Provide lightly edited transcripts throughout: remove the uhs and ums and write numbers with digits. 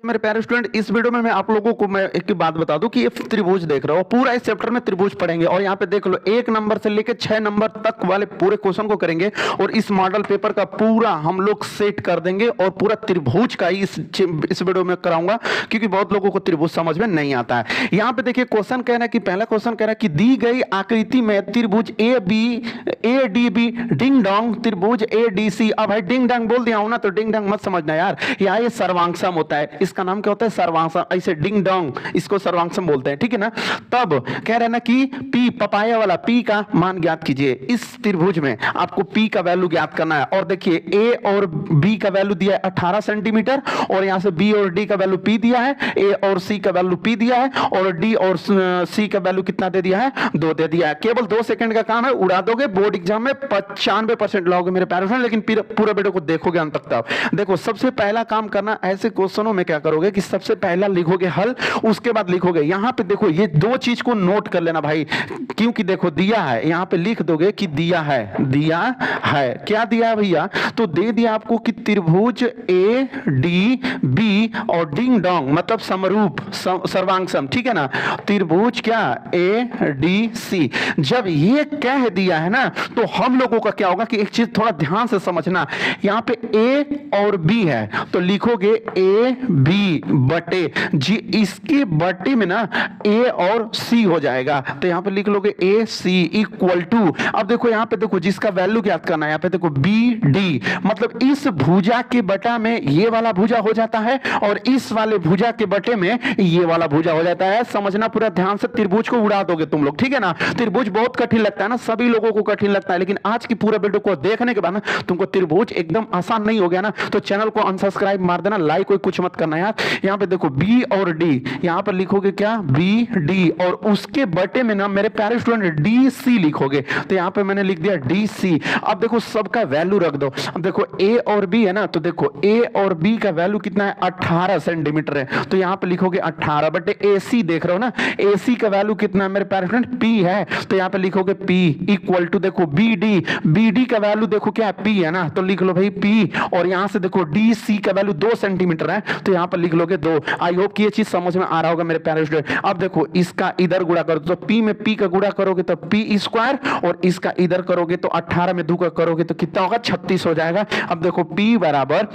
मेरे प्यारे स्टूडेंट, इस वीडियो में मैं आप लोगों को मैं एक बात बता दूं कि ये त्रिभुज देख रहे हो, पूरा इस चैप्टर में त्रिभुज पढ़ेंगे और यहाँ पे देख लो 1 नंबर से लेकर 6 नंबर तक वाले पूरे क्वेश्चन को करेंगे और इस मॉडल पेपर का पूरा हम लोग सेट कर देंगे और पूरा त्रिभुज का ही इस वीडियो में कराऊंगा, क्योंकि बहुत लोगों को त्रिभुज समझ में नहीं आता है। यहाँ पे देखिए क्वेश्चन कह रहा है कि पहला क्वेश्चन कह रहा है कि दी गई आकृति में त्रिभुज ए डी बी डिंग डोंग त्रिभुज ए डी सी। अब भाई डिंग डंग बोल दिया हूं ना, तो डिंग डंग मत समझना यार, यहाँ ये सर्वांगसम होता है, इसका नाम क्या होता है? सर्वांगसम। ऐसे डिंग डोंग इसको सर्वांगसम बोलते हैं, ठीक है ना। तब कह रहे हैं ना कि पी पपाया वाला पी का मान ज्ञात कीजिए। इस त्रिभुज में आपको पी का वैल्यू ज्ञात करना है और देखिए ए और बी का वैल्यू दिया है 18 सेंटीमीटर और यहां से बी और डी का वैल्यू पी दिया है, ए और सी का वैल्यू पी दिया है और डी और सी का वैल्यू कितना दे दिया है? 2 दे दिया है। केवल 2 सेकंड का काम है, उड़ा दोगे, बोर्ड एग्जाम में 95% लाओगे मेरे प्यारे फ्रेंड, लेकिन पूरा वीडियो को देखोगे अंत तक। देखो सबसे पहला काम करना, ऐसे क्वेश्चनों में क्या करोगे कि सबसे पहला लिखोगे हल, उसके बाद लिखोगे यहां पे देखो ये 2 चीज को नोट कर लेना भाई, क्योंकि देखो दिया है, यहां पे लिख दोगे कि दिया है, दिया है क्या दिया है भैया? तो दे दिया आपको कि त्रिभुज ए डी बी और डिंग डोंग मतलब समरूप सर्वांगसम, ठीक है ना। त्रिभुज क्या? A D C. जब ये कह दिया है ना, तो हम लोगों का क्या होगा कि एक चीज थोड़ा ध्यान से समझना, यहां पे ए और बी है तो लिखोगे ए बी बटे जी, इसके बटे में ना ए और सी हो जाएगा, तो यहां पे लिख लोगे ए सी इक्वल टू। अब देखो यहां पे देखो जिसका वैल्यू ज्ञात करना है, यहां पे देखो बी डी मतलब इस भुजा के बटा में ये वाला भुजा हो जाता है और इस वाले भुजा के बटे में ये वाला भुजा हो जाता है। समझना पूरा ध्यान से, त्रिभुज को उड़ा दोगे तुम लोग, ठीक है ना। त्रिभुज बहुत कठिन लगता है ना, सभी लोगों को कठिन लगता है, लेकिन आज की पूरा वीडियो को देखने के बाद ना तुमको त्रिभुज एकदम आसान नहीं हो गया ना, तो चैनल को अनसब्सक्राइब मार देना, लाइक कोई कुछ मत करना यार। यहां पे देखो बी और डी, यहां पर लिखोगे क्या? बी डी और उसके बटे में ना मेरे प्यारे स्टूडेंट डी सी लिखोगे, तो यहां पे मैंने लिख दिया डी सी। अब देखो सबका वैल्यू रख दो। अब देखो ए और बी है ना, तो देखो ए और बी का वैल्यू कितना है? 18 सेंटीमीटर है, तो यहां पे लिखोगे 18 बटे ए सी, देख रहे हो ना ए सी का वैल्यू कितना है मेरे प्यारे स्टूडेंट? पी है, तो यहां पे लिखोगे पी इक्वल टू देखो बी डी का वैल्यू देखो क्या है? पी है ना, तो लिख लो भाई पी और यहां से देखो डी सी का वैल्यू 2 सेंटीमीटर है, तो यहां पर लिख लोगे 2। आई होप कि ये चीज समझ में आ रहा होगा मेरे प्यारे स्टूडेंट। अब देखो इसका इधर गुणा करो, तो पी में पी का गुणा करोगे तो पी स्क्वायर और इसका इधर करोगे तो 18 में 2 का करोगे तो कितना होगा? 36 हो जाएगा। अब देखो पी बराबर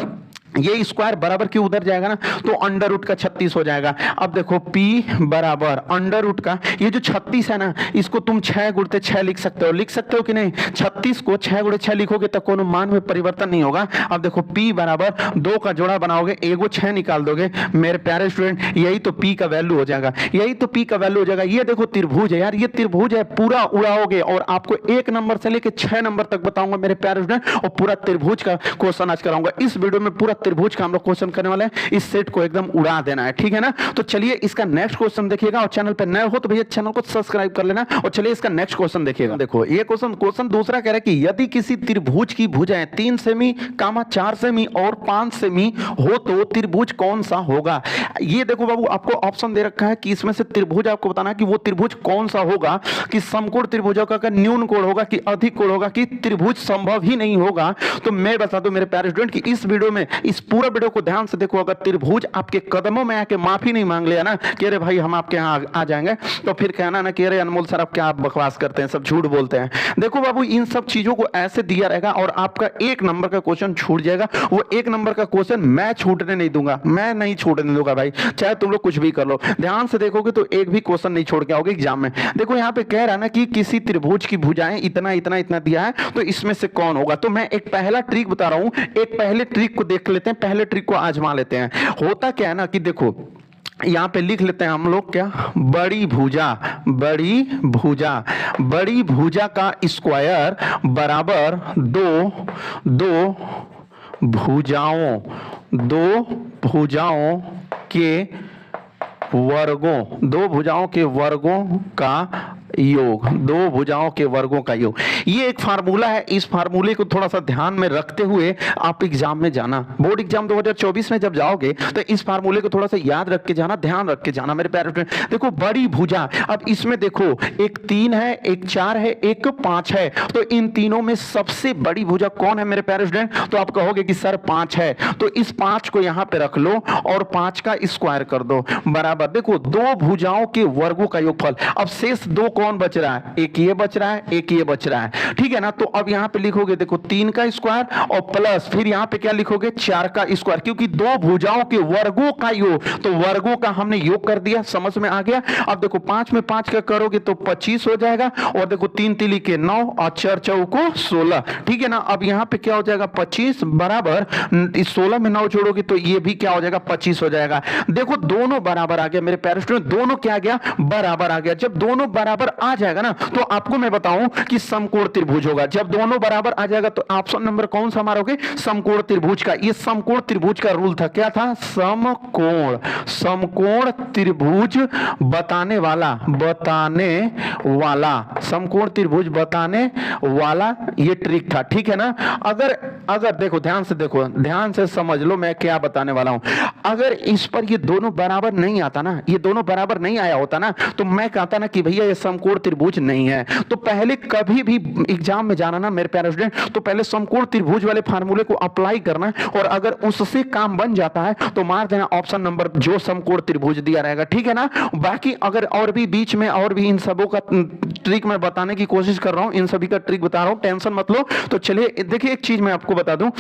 ये स्क्वायर बराबर क्यों उधर जाएगा ना, तो अंडर रूट का 36 हो जाएगा। अब देखो P बराबर अंडर रूट का ये जो 36 है ना, इसको तुम 6 गुणते 6 लिख सकते हो कि नहीं? 36 को 6 गुणे 6 लिखोगे तो कोनो मान में परिवर्तन नहीं होगा। अब देखो P बराबर 2 का जोड़ा बनाओगे, एगो 6 निकाल दोगे मेरे प्यारे स्टूडेंट, यही तो P का वैल्यू हो जाएगा, यही तो P का वैल्यू हो जाएगा। ये देखो त्रिभुज है यार, ये त्रिभुज है, पूरा उड़ाओगे और आपको 1 नंबर से लेकर 6 नंबर तक बताऊंगा मेरे प्यारे स्टूडेंट, और पूरा त्रिभुज का क्वेश्चन आज कराऊंगा। इस वीडियो में पूरा त्रिभुज का हम लोग क्वेश्चन करने वाले हैं, इस सेट को एकदम उड़ा देना है, ठीक है ना। तो चलिए इसका नेक्स्ट क्वेश्चन देखिएगा और चैनल पे नए हो तो भैया चैनल को सब्सक्राइब कर लेना और चलिए इसका नेक्स्ट क्वेश्चन देखिएगा। देखो ये क्वेश्चन दूसरा कह रहा है कि यदि किसी त्रिभुज की भुजाएं 3 सेमी, 4 सेमी और 5 सेमी हो तो त्रिभुज कौन सा होगा? ये देखो बाबू आपको ऑप्शन दे रखा है कि इसमें से त्रिभुज आपको बताना है कि वो त्रिभुज कौन सा होगा, कि समकोण त्रिभुजों का न्यून कोण होगा कि अधिक कोण होगा कि त्रिभुज संभव ही नहीं होगा। तो मैं बता दूं मेरे प्यारे स्टूडेंट कि इस वीडियो में इस पूरा वीडियो को ध्यान से देखो, अगर त्रिभुज आपके कदमों में आके माफी नहीं मांग लिया ना कि अरे भाई हम आपके यहाँ आ जाएंगे, तो फिर कहना ना कि अरे अनमोल सर आप क्या बकवास करते हैं, सब झूठ बोलते हैं। देखो बाबू इन सब चीजों को ऐसे दिया रहेगा और आपका 1 नंबर का क्वेश्चन छूट जाएगा। वो 1 नंबर का क्वेश्चन मैं छूटने नहीं दूंगा, मैं नहीं छूटने दूंगा भाई, चाहे तुम लोग कुछ भी कर लो। ध्यान से देखोगे तो एक भी क्वेश्चन नहीं छोड़ के आओगे एग्जाम में। देखो यहाँ पे कह रहा है ना कि किसी त्रिभुज की भुजाएं इतना इतना इतना दिया है, तो इसमें से कौन होगा। तो मैं एक पहला ट्रिक बता रहा हूं, एक पहले ट्रिक को देख लेते हैं, पहले ट्रिक को आजमा लेते हैं। होता क्या है ना कि देखो यहां पे लिख लेते हैं हम लोग क्या? बड़ी भुजा, बड़ी भुजा का स्क्वायर बराबर दो भुजाओं के वर्गों, 2 भुजाओं के वर्गों का योग, दो भुजाओं के वर्गों का योग। ये एक फार्मूला है, इस फार्मूले को थोड़ा सा ध्यान में रखते हुए आप एग्जाम में जाना, बोर्ड एग्जाम 2024 में जब जाओगे तो इस फार्मूले को थोड़ा सा याद रख के जाना, ध्यान रख के जाना मेरे प्यारे स्टूडेंट। देखो बड़ी भुजा, अब इसमें देखो एक 3 है, एक 4 है, एक 5 है, तो इन तीनों में सबसे बड़ी भुजा कौन है मेरे प्यारे स्टूडेंट? तो आप कहोगे कि सर 5 है, तो इस 5 को यहां पे रख लो और 5 का स्क्वायर कर दो बराबर, देखो दो भुजाओं के वर्गों का योगफल। अब शेष दो कौन बच रहा है? एक ये बच रहा है, एक ये बच रहा है, ठीक है ना। तो अब यहां पे लिखोगे देखो 3 का स्क्वायर और प्लस फिर यहां पे क्या लिखोगे 4 का स्क्वायर, क्योंकि दो भुजाओं के वर्गों का योग, तो वर्गों का हमने योग कर दिया, समझ में आ गया। अब देखो 5 में 5 का करोगे तो 25 हो जाएगा, और देखो 3 तिली के 9 और 4 चौको 16, ठीक है ना। अब यहां पे क्या हो जाएगा 25 बराबर, इस 16 में 9 जोड़ोगे तो ये भी क्या हो जाएगा 25 हो जाएगा। देखो दोनों बराबर आ गया मेरे प्यारे स्टूडेंट, दोनों क्या आ गया बराबर आ गया। जब दोनों बराबर आ जाएगा ना तो आपको मैं बताऊं कि समकोण त्रिभुज होगा। जब दोनों बराबर आ जाएगा तो ऑप्शन नंबर कौन सा मारोगे? समकोण त्रिभुज का। ये समकोण त्रिभुज का रूल था, क्या था? समकोण, समकोण त्रिभुज बताने वाला, बताने वाला, समकोण त्रिभुज बताने वाला ये ट्रिक था, ठीक है ना। अगर देखो ध्यान से, देखो ध्यान से समझ लो मैं क्या बताने वाला हूं। अगर इस पर ये दोनों बराबर नहीं आता ना, ये दोनों बराबर नहीं आया होता ना, तो मैं कहता ना कि भैया ये समकोण त्रिभुज नहीं है। तो पहले कभी भी एग्जाम में जाना ना मेरे प्यारे स्टूडेंट, तो पहले समकोण त्रिभुज वाले फार्मूले को अप्लाई करना, और अगर उससे काम बन जाता है तो मार देना ऑप्शन नंबर जो समकोण त्रिभुज दिया रहेगा, ठीक है ना। बाकी अगर और भी बीच में और भी इन सबों का ट्रिक मैं बताने की कोशिश कर रहा हूं, इन सभी का ट्रिक बता रहा हूं, टेंशन मत लो। तो चलिए देखिए एक चीज मैं आपको बता दूं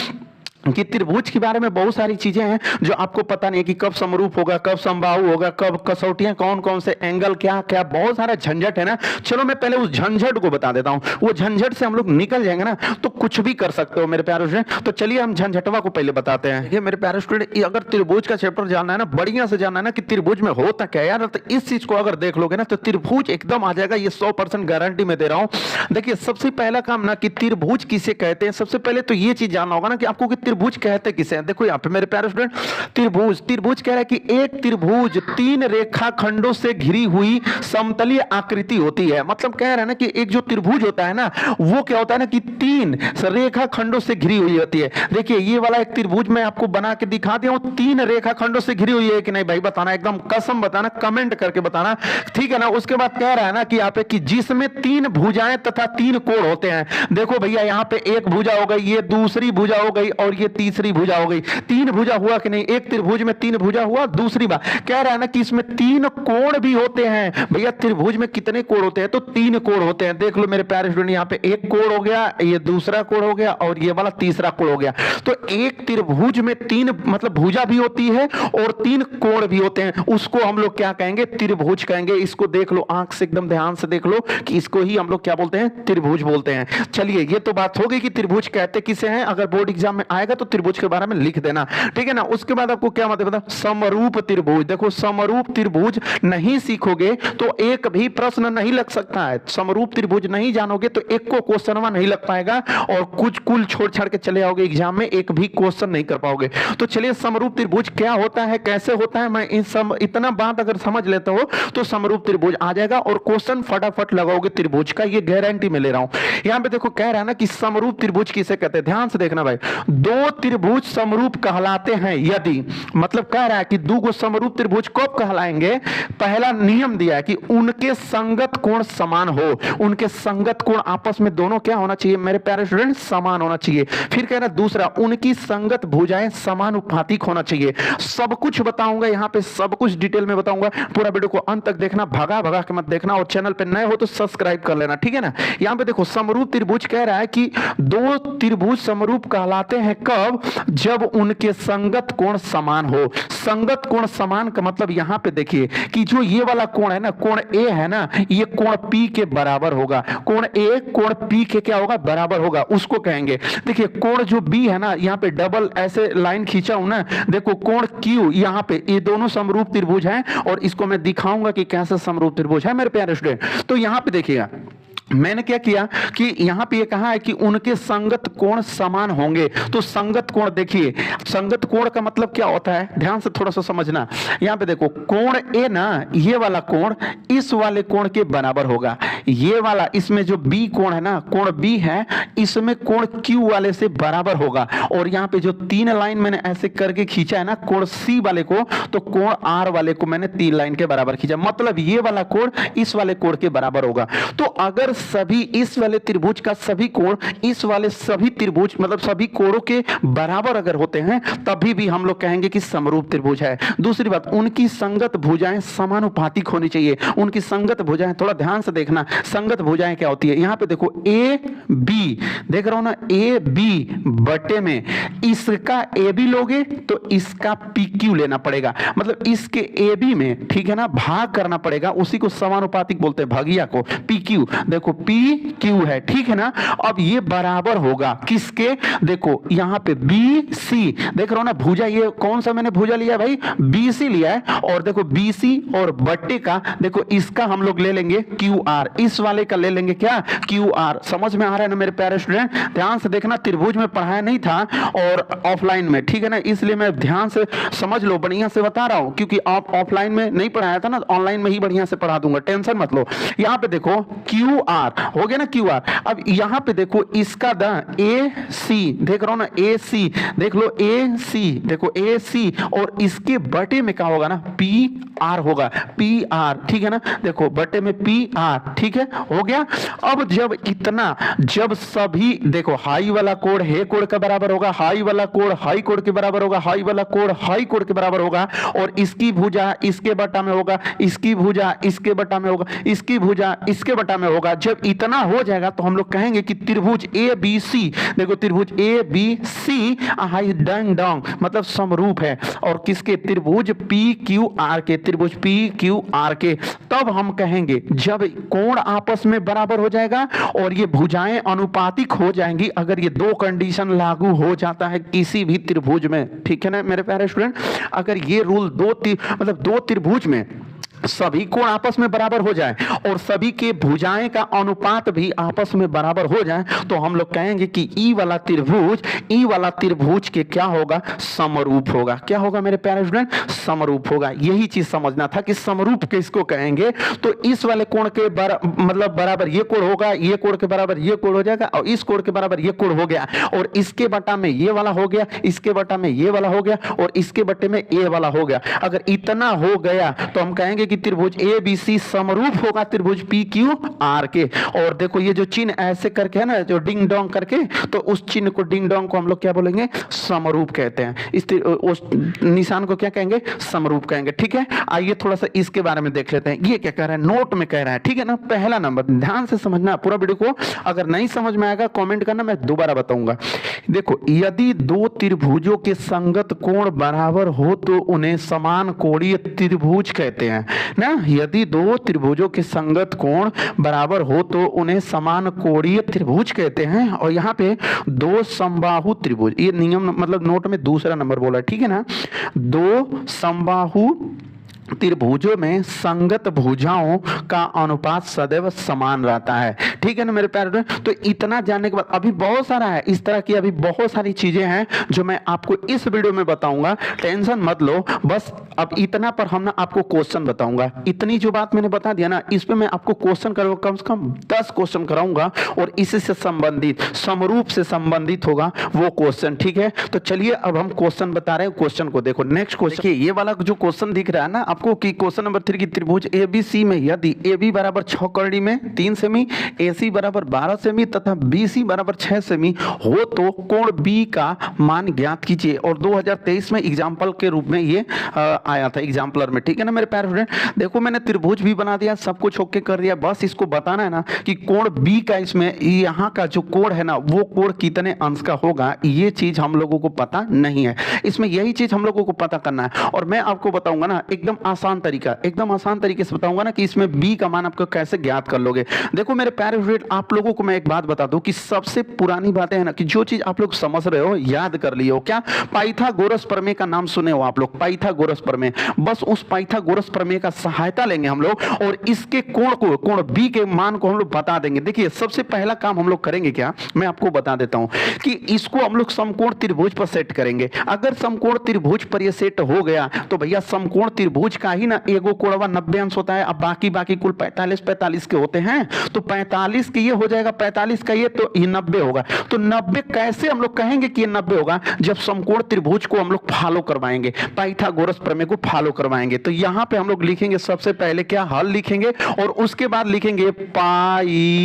कि त्रिभुज के बारे में बहुत सारी चीजें हैं जो आपको पता नहीं है कि कब समरूप होगा, कब समबाहु होगा, कब कसौटियां कौन कौन से, एंगल क्या क्या, बहुत सारा झंझट है ना। चलो मैं पहले उस झंझट को बता देता हूं, वो झंझट से हम लोग निकल जाएंगे ना तो कुछ भी कर सकते हो मेरे प्यारे स्टूडेंट। तो चलिए हम झंझटवा को पहले बताते हैं। ये मेरे प्यारे स्टूडेंट, अगर त्रिभुज का चैप्टर जानना है ना, बढ़िया से जानना है ना कि त्रिभुज में होता क्या यार, तो इस चीज को अगर देख लोगे ना तो त्रिभुज एकदम आ जाएगा, ये 100% गारंटी में दे रहा हूं। देखिए सबसे पहला काम ना कि त्रिभुज किसे कहते हैं, सबसे पहले तो ये चीज जानना होगा ना कि आपको त्रिभुज कहते किसे हैं। देखो यहां पे मेरे प्यारे स्टूडेंट, त्रिभुज, त्रिभुज कह रहा है कि एक त्रिभुज 3 रेखाखंडों से घिरी हुई समतलीय आकृति होती है। मतलब कह रहा है ना कि एक जो त्रिभुज होता है ना वो क्या होता है ना कि 3 रेखाखंडों से घिरी हुई होती है। देखिए ये वाला एक त्रिभुज मैं आपको बना के दिखा दिया हूं, 3 रेखाखंडों से घिरी हुई है कि नहीं भाई बताना, एकदम कसम बताना, कमेंट करके बताना, ठीक है ना। उसके बाद कह रहा है ना कि यहाँ पे कि जिसमें 3 भुजाएं तथा 3 कोण होते हैं। देखो भैया यहाँ पे एक भुजा हो गई, ये दूसरी भुजा हो गई और ये तीसरी भुजा हो गई। 3 भुजा हुआ कि नहीं? एक त्रिभुज में 3 भुजा हुआ। दूसरी बात कह रहा है ना कि इसमें 3 कोण भी होते हैं। भैया त्रिभुज में कितने कोण होते हैं? तो 3 कोण होते हैं। देख लो मेरे प्यारे स्टूडेंट, यहाँ पे एक कोण हो गया, ये दूसरा कोण हो गया और ये वाला तीसरा कोण हो गया। तो एक त्रिभुज में 3 मतलब भुजा भी होती है और 3 कोण भी होते हैं, उसको हम लोग क्या कहेंगे? त्रिभुज कहेंगे। इसको देख लो, आंख से एकदम ध्यान से देख लो कि इसको ही हम लोग क्या बोलते हैं? त्रिभुज बोलते हैं। चलिए ये तो बात हो गई कि त्रिभुज कहते किसे हैं। अगर बोर्ड एग्जाम में आएगा तो त्रिभुज के बारे में लिख देना, ठीक है ना। उसके बाद आपको क्या मतलब बता, समरूप त्रिभुज। देखो समरूप त्रिभुज नहीं सीखोगे तो एक भी प्रश्न नहीं लग सकता है। समरूप त्रिभुज नहीं जानोगे तो एक को क्वेश्चन नहीं लग पाएगा और कुछ कुल छोड़ छाड़ के चले आओगे एग्जाम में, एक भी क्वेश्चन नहीं कर पाओगे। तो चलिए समरूप त्रिभुज क्या होता है, कैसे होता है, मैं इतना बात अगर समझ लेता हो तो समरूप त्रिभुज आ जाएगा और क्वेश्चन फटाफट लगाओगे त्रिभुज का, ये गारंटी में ले रहा हूं। यहां पे देखो कह रहा है ना कि समरूप त्रिभुज किसे कहते हैं, ध्यान से देखना भाई। 2 त्रिभुज समरूप कहलाते हैं यदि, मतलब कह रहा है कि 2 समरूप त्रिभुज कब कहलाएंगे? पहला नियम दिया है कि उनके संगत कोण समान हो। उनके संगत कोण आपस में दोनों क्या होना चाहिए मेरे प्यारे स्टूडेंट? समान होना चाहिए। फिर कह रहा है दूसरा, उनकी संगत भुजाएं समानुपातिक होना चाहिए। सब कुछ बताऊंगा यहां पे, सब कुछ डिटेल में बताऊंगा। पूरा वीडियो को अंत तक देखना, भगा भगा के मत देखना, और चैनल पे नए हो तो सब्सक्राइब कर लेना, ठीक है ना। यहां पे देखो समरूप त्रिभुज कह रहा है कि 2 त्रिभुज समरूप कहलाते हैं कब? जब उनके संगत कोण समान हो। संगत कोण समान का मतलब यहां पे देखिए कि जो ये वाला कोण है ना, कोण ए है ना, ये कोण पी के बराबर होगा। कोण ए कोण पी के क्या होगा? बराबर होगा, उसको कहेंगे। देखिए कोण जो बी है ना, यहां पे डबल ऐसे लाइन खींचा हूं ना, देखो कोण क्यू, यहां पे ये दोनों समरूप त्रिभुज हैं और इसको मैं दिखाऊंगा कि कैसे समरूप त्रिभुज है मेरे प्यारे स्टूडेंट। तो यहां पे देखिएगा मैंने क्या किया कि यहां पे ये कहा है कि उनके संगत कोण समान होंगे। तो संगत कोण देखिए, संगत कोण का मतलब क्या होता है, ध्यान से थोड़ा सा समझना। यहां पे देखो कोण ए ना, ये वाला कोण इस वाले कोण के बराबर होगा। ये वाला इसमें जो बी कोण है ना, कोण बी है, इसमें कोण क्यू वाले से बराबर होगा। और यहाँ पे जो 3 लाइन मैंने ऐसे करके खींचा है ना कोण सी वाले को, तो कोण आर वाले को मैंने 3 लाइन के बराबर खींचा, मतलब ये वाला कोण इस वाले कोण के बराबर होगा। तो अगर सभी इस वाले त्रिभुज का सभी कोण इस वाले सभी त्रिभुज मतलब सभी कोणों के बराबर अगर होते हैं, तभी भी हम लोग कहेंगे कि समरूप त्रिभुज है। दूसरी बात, उनकी संगत भुजाएं समानुपातिक होनी चाहिए। उनकी संगत भुजाएं, थोड़ा ध्यान से देखना, संगत भुजाएं क्या होती है। यहां पे देखो ए बी, देख रहा हो ना, ए बी बटे में इसका ए बी लोगे तो इसका पी क्यू लेना पड़ेगा, मतलब इसके ए बी में, ठीक है ना, भाग करना पड़ेगा, उसी को समानुपातिक बोलते हैं, भागिया को पी क्यू। देखो पी क्यू है, ठीक है ना। अब ये बराबर होगा किसके, देखो यहां पे बी सी, देख रहा हो ना भुजा, ये कौन सा मैंने भुजा लिया भाई, बी सी लिया है। और देखो बी सी और बट्टे का, देखो इसका हम लोग ले लेंगे क्यू आर, इस वाले का ले लेंगे क्या, क्यू आर। समझ में आ रहा है ना मेरे प्यारे स्टूडेंट? ध्यान से देखना, त्रिभुज में पढ़ाया नहीं था और ऑफलाइन में, ठीक है ना, इसलिए मैं ध्यान से समझ लो, बढ़िया से बता रहा हूं, क्योंकि आप ऑफलाइन में नहीं पढ़ाया था ना, ऑनलाइन में ही बढ़िया से पढ़ा दूंगा, टेंशन मत लो। यहां पे देखो क्यू आर हो गया ना, क्यू आर। अब यहां पे देखो इसका द ए सी, देख रहा हूं ना, ए सी, देख लो ए सी, देखो ए सी, और इसके बटे में क्या होगा ना, पी आर होगा, पी आर, ठीक है ना, देखो बटे में पी आर, ठीक है, हो गया। अब जब इतना, जब सभी देखो हाई वाला कोण हे कोण के बराबर होगा, हाई वाला कोण हाई कोण के बराबर होगा, हाई वाला कोण हाई कोण के बराबर होगा, और इसकी भुजा इसके बटा में होगा, इसकी भुजा इसके बटा में होगा, इसकी भुजा इसके बटा में होगा। जब इतना हो जाएगा तो हम लोग कहेंगे कि त्रिभुज ए बी सी, देखो त्रिभुज ए बी सी हाई डंग डोंग मतलब समरूप है, और किसके, त्रिभुज पी क्यू आर के, त्रिभुज पी क्यू आर के। तब हम कहेंगे जब कोण आपस में बराबर हो जाएगा और ये भुजाएं अनुपातिक हो जाएंगी, अगर ये 2 कंडीशन लागू हो जाता है किसी भी त्रिभुज में, ठीक है ना मेरे प्यारे स्टूडेंट, अगर ये रूल मतलब 2 त्रिभुज में सभी कोण आपस में बराबर हो जाए और सभी के भुजाएं का अनुपात भी आपस में बराबर हो जाए, तो हम लोग कहेंगे कि ई वाला त्रिभुज के क्या होगा, समरूप होगा। क्या होगा मेरे प्यारे स्टूडेंट, समरूप होगा। यही चीज समझना था कि समरूप किसको कहेंगे, तो इस वाले कोण के मतलब बराबर ये कोण होगा, ये कोण के बराबर ये कोण हो जाएगा, और इस कोण के बराबर ये कोण हो गया, और इसके बटा में ये वाला हो गया, इसके बटा में ये वाला हो गया, और इसके बटे में ये वाला हो गया। अगर इतना हो गया तो हम कहेंगे त्रिभुज ए बी सी समरूप होगा त्रिभुज पी क्यू आर के। और देखो ये जो चिन्ह ऐसे करके है ना, जो डिंग डोंग करके, तो उस चिन्ह को, डिंग डोंग को हम लोग क्या बोलेंगे, समरूप कहते हैं। उस निशान को क्या कहेंगे, समरूप कहेंगे, ठीक है। आइए थोड़ा सा इसके बारे में देख लेते हैं, ये क्या कह रहा है, नोट में कह रहा है, ठीक है ना। पहला नंबर, ध्यान से समझना पूरा वीडियो को, अगर नहीं समझ में आएगा कमेंट करना, मैं दोबारा बताऊंगा। देखो, यदि 2 त्रिभुजों के संगत कोण बराबर हो तो उन्हें समान कोणीय त्रिभुज कहते हैं ना। यदि 2 त्रिभुजों के संगत कोण बराबर हो तो उन्हें समान कोणीय त्रिभुज कहते हैं। और यहाँ पे 2 समबाहु त्रिभुज, ये नियम मतलब नोट में दूसरा नंबर बोला, ठीक है ना। 2 समबाहु त्रिभुजों में संगत भुजाओं का अनुपात सदैव समान रहता है, ठीक है ना मेरे प्यारे। तो इतना जानने के बाद अभी बहुत सारा है, इस तरह की अभी बहुत सारी चीजें हैं जो मैं आपको इस वीडियो में बताऊंगा, टेंशन मत लो। बस अब इतना पर हम ना आपको क्वेश्चन बताऊंगा, इतनी जो बात मैंने बता दिया ना, इस पे मैं आपको क्वेश्चन करूंगा, कम से कम 10 क्वेश्चन कराऊंगा, और इसी से संबंधित, समरूप से संबंधित होगा वो क्वेश्चन, ठीक है। तो चलिए अब हम क्वेश्चन बता रहे हैं, क्वेश्चन को देखो। नेक्स्ट क्वेश्चन, ये वाला जो क्वेश्चन दिख रहा है ना आपको, कि क्वेश्चन नंबर 3 की त्रिभुज एबीसी में यदि AB बराबर 6 कड़ी में 3 सेमी, AC बराबर 12 सेमी तथा BC बराबर 6 सेमी हो तो कोण B का मान ज्ञात कीजिए। और 2023 में एग्जाम्पल के रूप में ये आया था एग्जाम्पलर में, ठीक है ना मेरे प्यारे स्टूडेंट। देखो मैंने त्रिभुज भी बना दिया, सब कुछ ओके कर दिया, बस इसको बताना है ना कि कोण B का, इसमें यहाँ का जो कोण है ना, वो कोण कितने अंश का होगा, ये चीज हम लोगों को पता नहीं है। इसमें यही चीज हम लोगों को पता करना है, और मैं आपको बताऊंगा ना एकदम आसान तरीके से बताऊंगा ना कि इसमें B का मान आपको कैसे ज्ञात कर लोगे। देखो मेरे प्यारे स्टूडेंट आप लोगों को मैं एक बात बता दूं कि सबसे पुरानी बातें हैं ना, कि जो चीज आप लोग समझ रहे हो याद कर लिए हो क्या? पाइथागोरस प्रमेय का नाम सुने हो आप लोग? पाइथागोरस प्रमेय, बस उस पाइथागोरस प्रमेय का सहायता लेंगे हम लोग और इसके कोण को, कोण बी के मान को हम लोग बता देंगे। देखिए सबसे पहला काम हम लोग करेंगे क्या, मैं आपको बता देता हूं कि इसको हम लोग समकोण त्रिभुज पर सेट करेंगे। अगर समकोण त्रिभुज पर ये सेट हो गया तो भैया समकोण त्रिभुज का ही ना एगो कोणवा 90 अंश होता है, अब बाकी कुल 45 के होते हैं, तो 45 के ये हो जाएगा, 45 का ये, तो ये 90 होगा। तो 90 कैसे हम लोग कहेंगे कि ये 90 होगा? जब समकोण त्रिभुज को हम लोग फॉलो करवाएंगे, पाइथागोरस प्रमेय को फॉलो करवाएंगे। तो यहां पे हम लोग लिखेंगे सबसे पहले क्या, हल लिखेंगे और उसके बाद लिखेंगे पाइथागोरस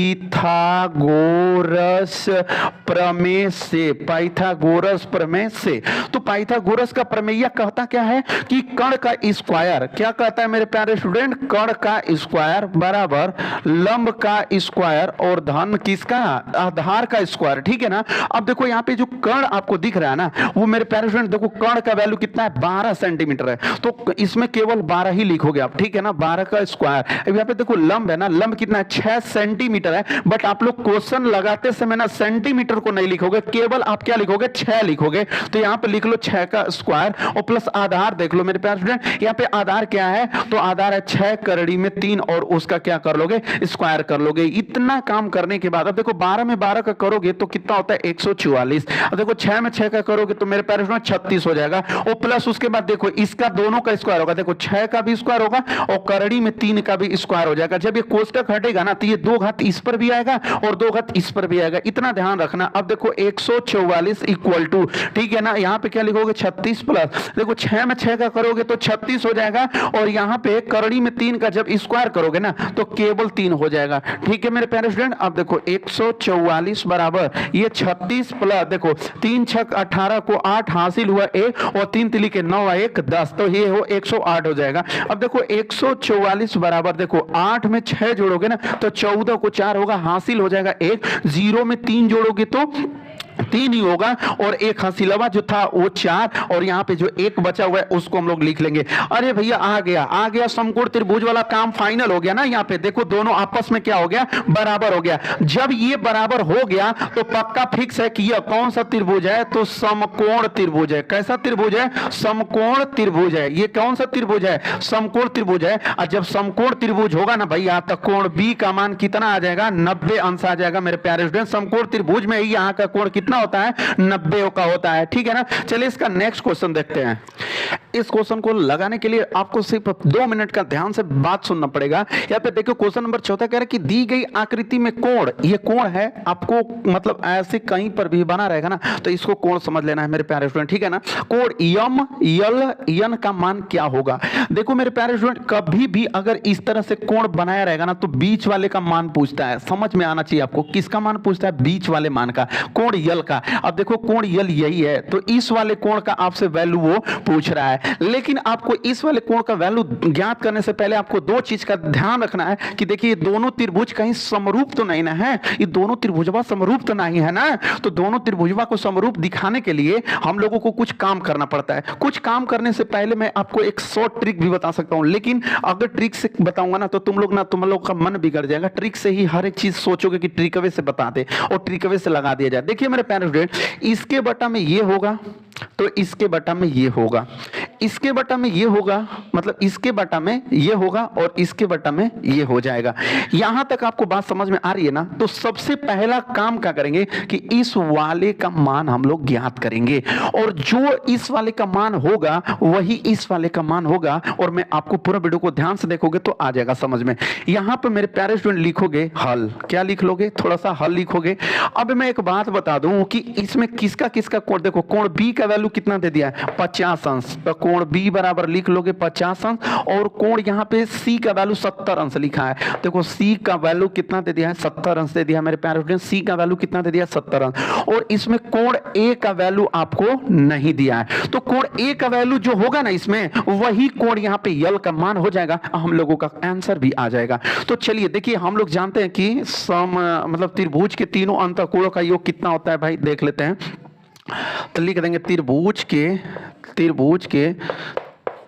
प्रमेय से, पाइथागोरस प्रमेय से। तो पाइथागोरस का प्रमेय कहता क्या है कि कर्ण का स्क्वायर, क्या कहता है मेरे प्यारे स्टूडेंट, कर्ण का स्क्वायर बराबर लंब का स्क्वायर और धन किसका, आधार का स्क्वायर, ठीक है ना। अब देखो यहाँ पे जो कर्ण आपको दिख रहा है ना, वो मेरे प्यारे स्टूडेंट देखो कर्ण का वैल्यू कितना है, 12 सेंटीमीटर है, तो इसमें केवल 12 ही लिखोगे आप, ठीक है ना, 12 का स्क्वायर। अब यहाँ पे देखो लंब है ना, लंब कितना है, 6 सेंटीमीटर है, बट आप लोग क्वेश्चन लगाते समय ना सेंटीमीटर को नहीं लिखोगे, केवल आप क्या लिखोगे, 6 लिखोगे। तो यहाँ पे लिख लो 6 का स्क्वायर और प्लस आधार देख लो मेरे प्यारे स्टूडेंट, यहाँ पे आधार क्या है, तो आधार है 6 करड़ी में 3 और उसका क्या कर लोगे, स्क्वायर कर लोगे। इतना काम करने के बाद अब देखो 12 में 12 का करोगे तो कितना होता है, 144। अब देखो 6 में 6 का करोगे तो मेरे प्यारे स्टूडेंट 36 हो जाएगा और प्लस उसके बाद देखो इसका दोनों का स्क्वायर होगा, देखो 6 का भी स्क्वायर होगा और करड़ी में 3 का भी स्क्वायर हो जाएगा। जब ये कोष्टक हटेगा ना तो ये 2 घात इस पर भी आएगा और 2 घात इस पर भी आएगा, इतना ध्यान रखना। अब देखो 144 इक्वल टू, ठीक है ना, यहाँ पे क्या लिखोगे 36 प्लस, देखो 6 में 6 का करोगे तो 36 हो जाएगा और यहाँ पे करड़ी में 3 का जब स्क्वायर करोगे ना तो केवल 3 हो जाएगा, ठीक है मेरे प्यारे स्टूडेंट। अब देखो 144 बराबर ये 36 प्लस देखो 3 6 18 को 8 हासिल हुआ 1 और 3 तिली के 9 1 10, तो ये हो 108 हो जाएगा। अब देखो 144 बराबर देखो 8 में 6 जोड़ोगे ना तो 14 को 4 होगा, हासिल हो जाएगा 1, 0 में 3 जोड़ोगे तो 3 ही होगा और एक हासिलवा जो था वो 4 और यहाँ पे जो एक बचा हुआ है उसको हम लोग लिख लेंगे। अरे भैया आ गया समकोण त्रिभुज वाला काम फाइनल हो गया ना। यहाँ पे देखो दोनों आपस में क्या हो गया, बराबर हो गया। जब ये बराबर हो गया तो पक्का फिक्स है कि यह कौन सा त्रिभुज है, तो समकोण त्रिभुज है। कैसा त्रिभुज है, समकोण त्रिभुज है। ये कौन सा त्रिभुज है, समकोण त्रिभुज है। और जब समकोण त्रिभुज होगा ना भैया तो कोण बी का मान कितना आ जाएगा, 90 अंश आ जाएगा मेरे प्यारे स्टूडेंट। समकोण त्रिभुज में ही यहाँ का कोण कितना होता है, 90 का होता है, ठीक है ना। चलिए इसका नेक्स्ट क्वेश्चन देखते हैं। इस क्वेश्चन को लगाने के लिए आपको सिर्फ 2 मिनट का ध्यान से बात सुनना पड़ेगा। यहाँ पे देखो क्वेश्चन नंबर 14 कह रहा है कि दी गई आकृति में कोण, ये कोण है, आपको मतलब ऐसे कहीं पर भी बना रहेगा ना तो इसको कोण समझ लेना है मेरे प्यारे स्टूडेंट, ठीक है ना। कोण यम यल यन का मान क्या होगा। देखो मेरे प्यारे स्टूडेंट कभी भी अगर इस तरह से कोण बनाया रहेगा ना तो बीच वाले का मान पूछता है, समझ में आना चाहिए आपको। किसका मान पूछता है, बीच वाले मान का, कोण यल का। अब देखो कोण यल यही है तो इस वाले कोण का आपसे वैल्यू वो पूछ रहा है। लेकिन आपको इस वाले कोण का वैल्यू ज्ञात करने से पहले आपको 2 चीज का ध्यान रखना है कि देखिए दोनों त्रिभुज कहीं समरूप तो नहीं ना है, ये दोनों त्रिभुजवा समरूप तो नहीं है ना। तो दोनों त्रिभुजवा को समरूप दिखाने के लिए हम लोगों को कुछ काम करना पड़ता है। कुछ काम करने से पहले मैं आपको एक शॉर्ट ट्रिक भी बता सकता हूं, लेकिन अगर ट्रिक से बताऊंगा ना तो तुम लोग का मन बिगड़ जाएगा। ट्रिक से ही हर एक चीज सोचोगे कि ट्रिकवे से बता दे और ट्रिकवे से लगा दिया जाए। देखिए मेरे प्यारे स्टूडेंट, इसके बटा में ये होगा तो इसके बटा में ये होगा, इसके बटा में ये होगा, मतलब इसके बटा में ये होगा और इसके बटा में ये हो जाएगा। यहां तक आपको बात समझ में आ रही है ना। तो सबसे पहला काम क्या करेंगे कि इस वाले का मान हम लोग ज्ञात करेंगे और जो इस वाले का मान होगा वही इस वाले का मान होगा। और मैं आपको पूरा वीडियो को ध्यान से देखोगे तो आ जाएगा समझ में। यहां पर मेरे प्यारे स्टूडेंट लिखोगे हल, क्या लिख लोगे, थोड़ा सा हल लिखोगे। अब मैं एक बात बता दूं कि इसमें किसका किसका कोण, देखो कोण बी का वैल्यू कितना दे दिया है, 50 अंश। तो कोण बी बराबर लिख लोगे 50 अंश और कोण यहाँ पे सी का वैल्यू 70 अंश लिखा है। देखो सी का वैल्यू कितना दे दिया है, 70 अंश दे दिया मेरे प्यारे स्टूडेंट। सी का वैल्यू कितना दे दिया, 70 अंश। और इसमें कोण ए का वैल्यू आपको नहीं दिया है। तो कोण ए का वैल्यू जो होगा ना इसमें वही कोण यहाँ पे यल का मान हो जाएगा, हम लोगों का आंसर भी आ जाएगा। तो चलिए देखिए, हम लोग जानते हैं कि मतलब त्रिभुज के तीनों अंतःकोणों का योग कितना होता है भाई, देख लेते हैं। तो लिख देंगे त्रिभुज के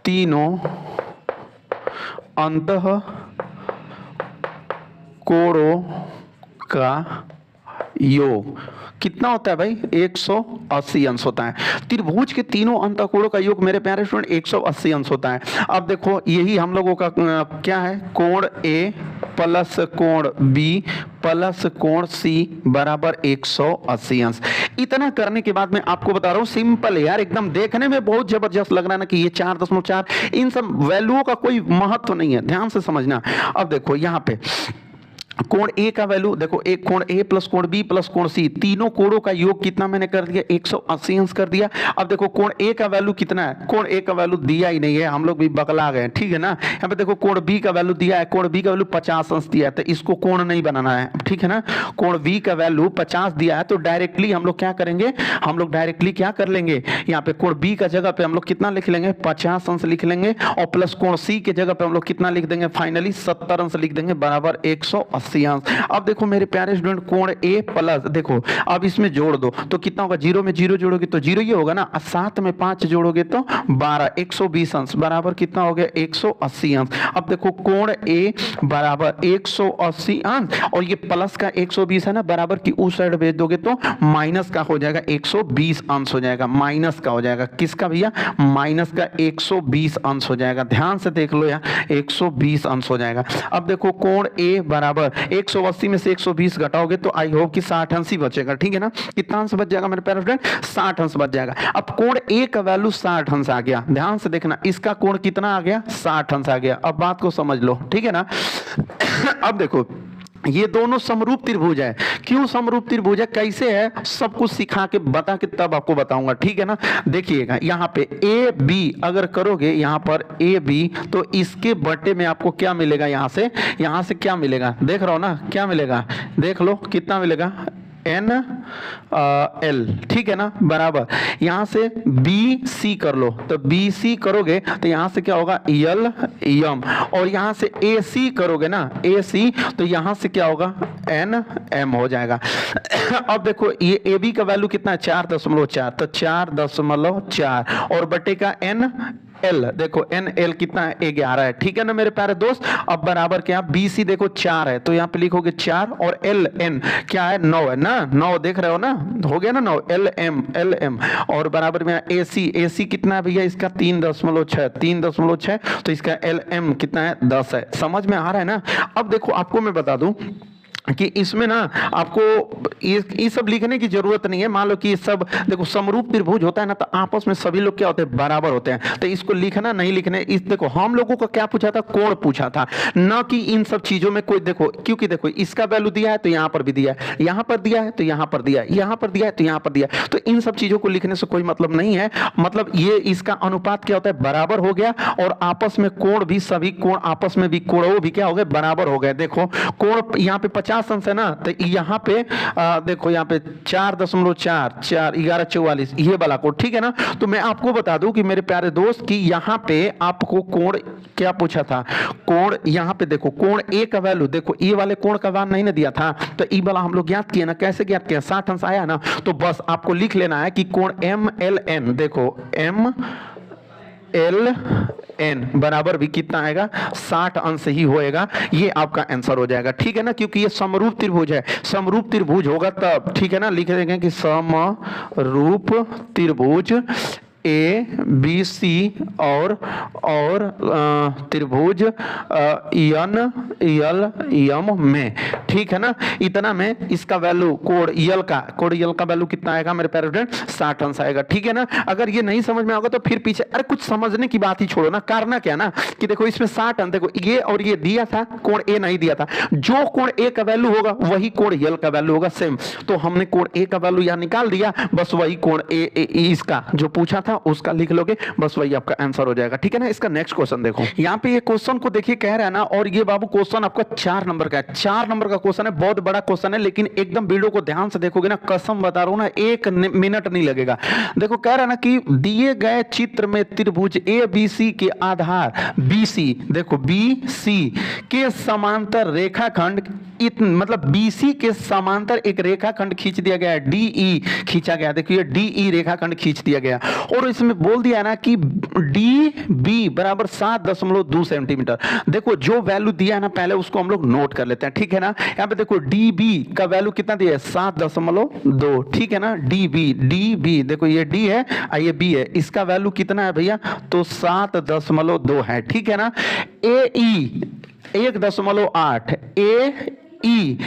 तीनों अंतःकोणों का योग कितना होता है भाई? 180 अंश होता है। त्रिभुज के तीनों अंतःकोणों का योग मेरे प्यारे स्टूडेंट 180 अंश होता है। अब देखो यही हम लोगों का क्या है, कोण ए प्लस कोण बी प्लस कोण सी बराबर 180 अंश। इतना करने के बाद मैं आपको बता रहा हूं, सिंपल है यार, एकदम देखने में बहुत जबरदस्त लग रहा है ना कि ये 4.4, इन सब वैल्यूओं का कोई महत्व नहीं है, ध्यान से समझना। अब देखो यहां पे कोण ए का वैल्यू देखो, एक कोण ए प्लस कोण बी प्लस कोण सी, तीनों कोणों का योग कितना मैंने कर दिया? 180 अंश कर दिया। अब देखो कोण ए का वैल्यू कितना है? कोण ए का वैल्यू दिया ही नहीं है, हम लोग भी बकला गए, ठीक है ना। यहाँ पे देखो कोण बी का वैल्यू दिया है, कोण बी का वैल्यू 50 अंश दिया है, तो इसको कोण नहीं बनाना है, ठीक है ना। कोण बी का वैल्यू 50 दिया है, तो डायरेक्टली हम लोग क्या करेंगे, हम लोग डायरेक्टली क्या कर लेंगे, यहाँ पे कोण बी का जगह पे हम लोग कितना लिख लेंगे? 50 अंश लिख लेंगे, और प्लस कोण सी के जगह पे हम लोग कितना लिख देंगे? फाइनली 70 अंश लिख देंगे, बराबर 180 अंश। अब देखो मेरे प्यारे स्टूडेंट, कोण ए प्लस, देखो अब इसमें जोड़ दो तो कितना होगा? 0 में 0 जोड़ोगे तो 0 ही होगा ना, 7 में 5 जोड़ोगे तो 12, 120 अंश बराबर कितना हो गया? 180 अंश। अब देखो कोण ए बराबर 180 अंश, और ये प्लस का 120 है ना, बराबर की उस साइड भेज दोगे तो माइनस का हो जाएगा, 120 अंश हो जाएगा, माइनस का हो जाएगा, किसका भैया? माइनस का 120 अंश हो जाएगा। ध्यान से देख लो यार, 120 अंश हो जाएगा। अब देखो कोण ए बराबर 180 में से 120 घटाओगे तो आई होप कि 60 अंश ही बचेगा, ठीक है ना। कितना अंश बच जाएगा मेरे प्यारे फ्रेंड? 60 अंश बच जाएगा। अब कोण ए का वैल्यू 60 अंश आ गया, ध्यान से देखना, इसका कोण कितना आ गया? 60 अंश आ गया। अब बात को समझ लो, ठीक है ना। अब देखो ये दोनों समरूप त्रिभुज है। क्यों समरूप त्रिभुज है, कैसे है, सब कुछ सिखा के बता के तब आपको बताऊंगा, ठीक है ना। देखिएगा यहाँ पे ए बी अगर करोगे, यहाँ पर ए बी, तो इसके बटे में आपको क्या मिलेगा? यहाँ से क्या मिलेगा? देख रहा हो ना, क्या मिलेगा? देख लो कितना मिलेगा? एन एल, ठीक है ना, बराबर यहां से बी सी कर लो, तो बी सी करोगे तो यहां से क्या होगा? यल यम, और यहां से ए सी करोगे ना, ए सी, तो यहां से क्या होगा? एन एम हो जाएगा। अब देखो ये ए बी का वैल्यू कितना है? 4.4, तो 4.4 और बटे का एन एल, देखो एन एल कितना है? 11 है, ठीक है ना मेरे प्यारे दोस्त। अब बराबर क्या? बी सी देखो 4 है, तो यहाँ पे लिखोगे 4, और एल एन क्या है? 9 है ना, 9 देख रहे हो ना, हो गया ना 9, एल एम, और बराबर में ए सी कितना है भैया? इसका 3.6, तो इसका एल एम कितना है? 10 है। समझ में आ रहा है ना। अब देखो आपको मैं बता दूं कि इसमें ना आपको ये सब लिखने की जरूरत नहीं है। मान लो कि ये सब देखो समरूप त्रिभुज होता है ना, तो आपस में सभी लोग क्या होते हैं? बराबर होते हैं, तो इसको लिखना नहीं लिखने। इस देखो हम लोगों को क्या पूछा था? कोण पूछा था, ना कि इन सब चीजों में कोई, देखो क्योंकि देखो इसका वैल्यू दिया है तो यहां पर भी दिया है, यहां पर दिया है तो यहां पर दिया है, यहां पर दिया है तो यहां पर दिया है, तो इन सब चीजों को लिखने से कोई मतलब नहीं है। मतलब ये इसका अनुपात क्या होता है? बराबर हो गया, और आपस में कोण भी, सभी कोण आपस में भी, कोणों भी क्या हो गए? बराबर हो गए। देखो कोण यहाँ पे 50 अंश है ना, तो यहाँ पे देखो यहाँ पे 4.4, 11 44, ये वाला कोण, ठीक है ना। तो मैं आपको बता दूं कि मेरे प्यारे दोस्त कि यहाँ पे आपको कोण क्या पूछा था? कोण यहाँ पे देखो, कोण ए का वैल्यू देखो, ये वाले कोण का मान नहीं ना दिया था, तो ई वाला हम लोग ज्ञात किए ना। कैसे ज्ञात किया? 60 अंश आया ना, तो बस आपको लिख लेना है कि कोण एम एल एन, देखो एम एल एन बराबर भी कितना आएगा? 60 अंश ही होएगा। ये आपका आंसर हो जाएगा, ठीक है ना, क्योंकि ये समरूप त्रिभुज है। समरूप त्रिभुज होगा तब, ठीक है ना, लिख देंगे कि समरूप त्रिभुज ए बी सी और त्रिभुज एन एल एम में, ठीक है ना। इतना में इसका वैल्यू कोण यल का वैल्यू कितना आएगा मेरे प्यारे फ्रेंड? 60 अंश आएगा, ठीक है ना। अगर ये नहीं समझ में आएगा तो फिर पीछे, अरे कुछ समझने की बात ही छोड़ो ना, करना क्या ना कि देखो इसमें 60 अंश, देखो ये और ये दिया था, कोण ए नहीं दिया था, जो कोण ए का वैल्यू होगा वही कोण यल का वैल्यू होगा सेम, तो हमने कोण ए का वैल्यू यहां निकाल दिया, बस वही कोण ए इसका जो पूछा था उसका लिख लोगे, बस वही आपका आंसर हो जाएगा, ठीक है ना। इसका नेक्स्ट क्वेश्चन देखो, यहाँ पे ये क्वेश्चन को देखिए कह रहा है ना, और ये बाबू क्वेश्चन आपका 4 नंबर का है, 4 नंबर का क्वेश्चन है, बहुत बड़ा क्वेश्चन है, लेकिन एकदम वीडियो को ध्यान से देखोगे ना, कसम बता रहा हूं ना, 1 मिनट नहीं लगेगा। देखो कह रहा है ना कि दिए गए चित्र में त्रिभुज ए बी सी के आधार BC, देखो BC के समांतर रेखाखंड, मतलब BC के समांतर एक रेखाखंड खींच दिया गया है, DE खींचा गया, देखिए DE रेखाखंड खींच दिया गया, और इसमें बोल दिया ना कि डी बी बराबर 7.2 सेंटीमीटर। देखो जो वैल्यू दिया है ना पहले उसको हम लोग नोट कर लेते हैं, ठीक है ना। यहाँ पे देखो डी बी का वैल्यू कितना दिया है 7.2, ठीक है ना। डी बी देखो ये डी है ये बी है, इसका वैल्यू कितना है भैया तो 7.2 है, ठीक है ना। ए ई 1.8, ए ई